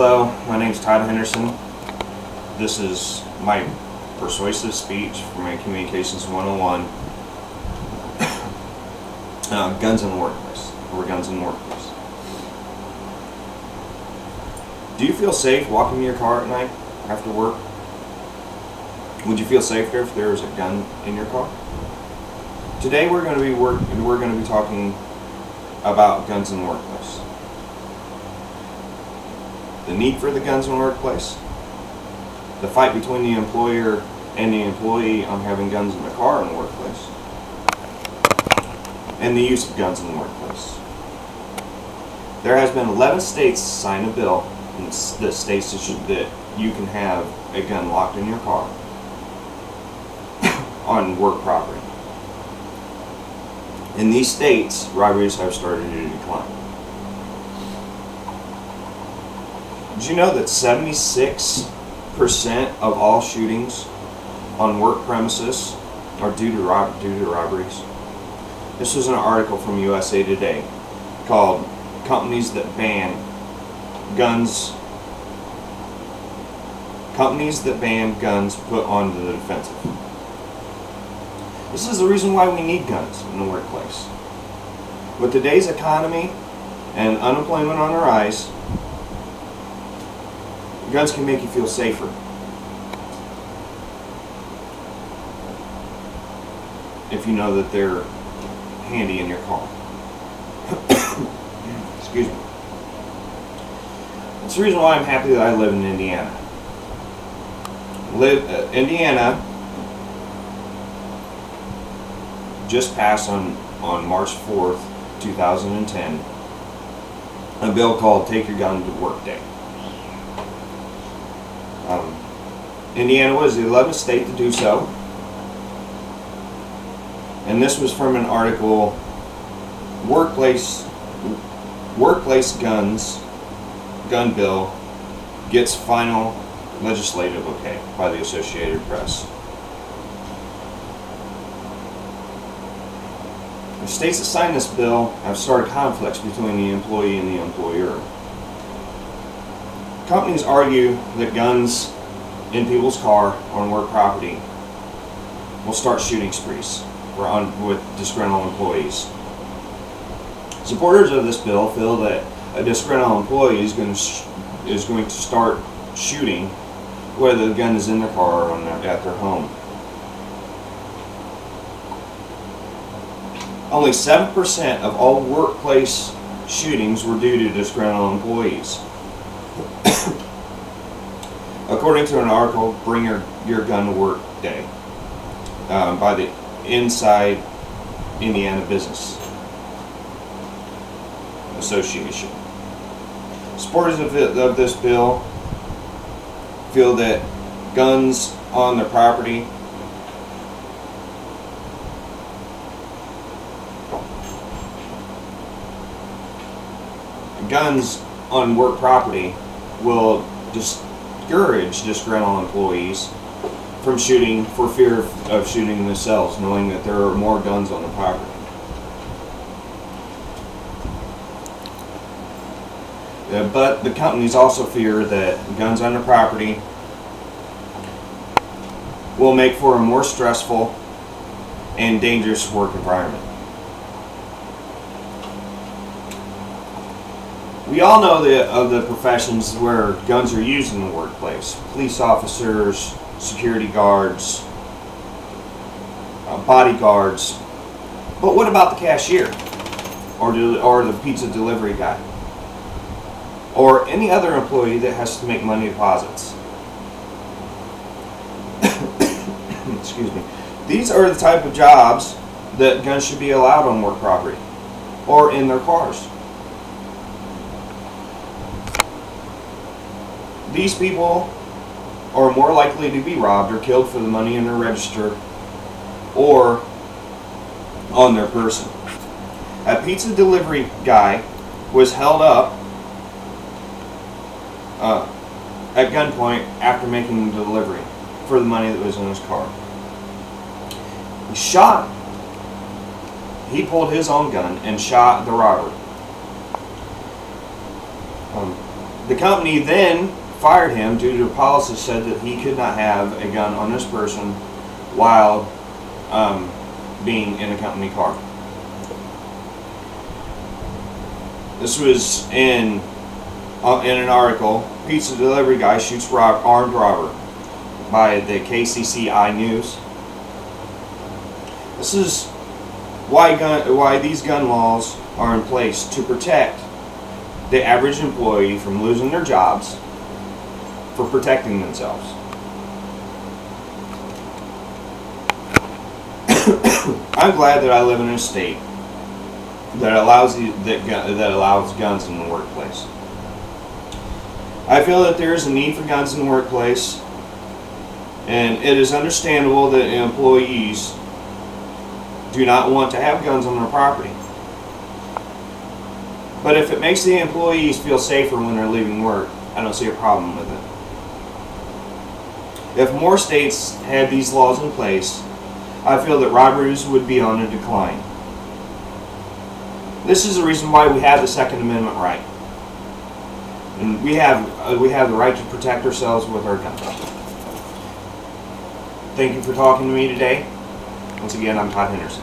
Hello, my name is Todd Henderson. This is my persuasive speech for my Communications 101. Guns in the workplace, or guns in the workplace. Do you feel safe walking in your car at night after work? Would you feel safer if there was a gun in your car? Today we're going to be talking about guns in the workplace. The need for the guns in the workplace, the fight between the employer and the employee on having guns in the car in the workplace, and the use of guns in the workplace. There has been 11 states sign a bill that states that you can have a gun locked in your car on work property. In these states, robberies have started to decline. Did you know that 76% of all shootings on work premises are due to robberies? This was an article from USA Today called "Companies That Ban Guns Put Onto the Defensive." This is the reason why we need guns in the workplace. With today's economy and unemployment on the rise, guns can make you feel safer. If you know that they're handy in your car. Excuse me. That's the reason why I'm happy that I live in Indiana. Indiana just passed on March 4th, 2010, a bill called Take Your Gun to Work Day. Indiana was the 11th state to do so, and this was from an article, Workplace Gun Bill Gets Final Legislative Okay by the Associated Press. The states that signed this bill have started conflicts between the employee and the employer. Companies argue that guns in people's car on work property will start shooting sprees with disgruntled employees. Supporters of this bill feel that a disgruntled employee is going to start shooting whether the gun is in their car or at their home. Only 7% of all workplace shootings were due to disgruntled employees. According to an article, Bring Your Gun to Work Day, by the Inside Indiana Business Association. Supporters of this bill feel that guns on their property work property will discourage disgruntled employees from shooting for fear of shooting themselves, knowing that there are more guns on the property. But the companies also fear that guns on their property will make for a more stressful and dangerous work environment. We all know of the professions where guns are used in the workplace: police officers, security guards, bodyguards. But what about the cashier, or the pizza delivery guy, or any other employee that has to make money deposits? Excuse me. These are the type of jobs that guns should be allowed on work property or in their cars. These people are more likely to be robbed or killed for the money in their register or on their person. A pizza delivery guy was held up at gunpoint after making the delivery for the money that was in his car. He pulled his own gun and shot the robber. The company then fired him due to a policy said that he could not have a gun on this person while being in a company car. This was in an article, Pizza Delivery Guy Shoots Armed Robber, by the KCCI News. This is why these gun laws are in place, to protect the average employee from losing their jobs for protecting themselves. I'm glad that I live in a state that allows guns in the workplace. I feel that there is a need for guns in the workplace, and it is understandable that employees do not want to have guns on their property. But if it makes the employees feel safer when they're leaving work, I don't see a problem with it. If more states had these laws in place, I feel that robberies would be on a decline. This is the reason why we have the Second Amendment right. And we have the right to protect ourselves with our guns. Thank you for talking to me today. Once again, I'm Todd Henderson.